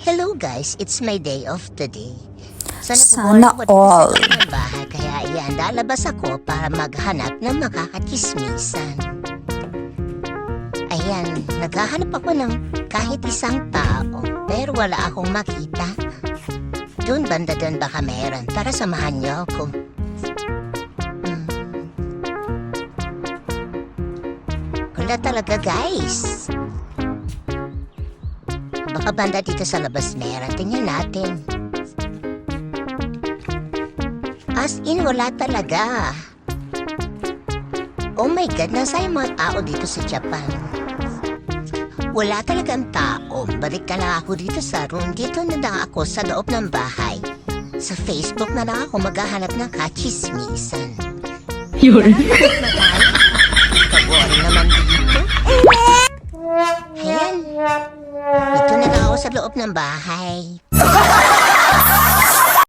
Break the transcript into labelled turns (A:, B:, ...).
A: Hello guys, it's my day off today.
B: Sana all.
A: Sa bahay, kaya iyan, lalabas ako para maghanap ng makakachismisan. Ayan, naghahanap ako ng kahit isang tao, pero wala akong makita. Doon banda doon baka meron, para samahan niyo ako. Wala talaga guys. Baka banda dito sa labas meron. Tingnan natin. As in, wala talaga. Oh my God, nasa yung mga tao dito sa Japan. Wala talagang tao. Balik ka na ako dito sa room. Dito na lang ako sa loob ng bahay. Sa Facebook na lang ako maghahanap ng kachismisan.
B: Yun.
A: Kabori naman dito. Ayan. Dito na lang ako sa loob ng bahay.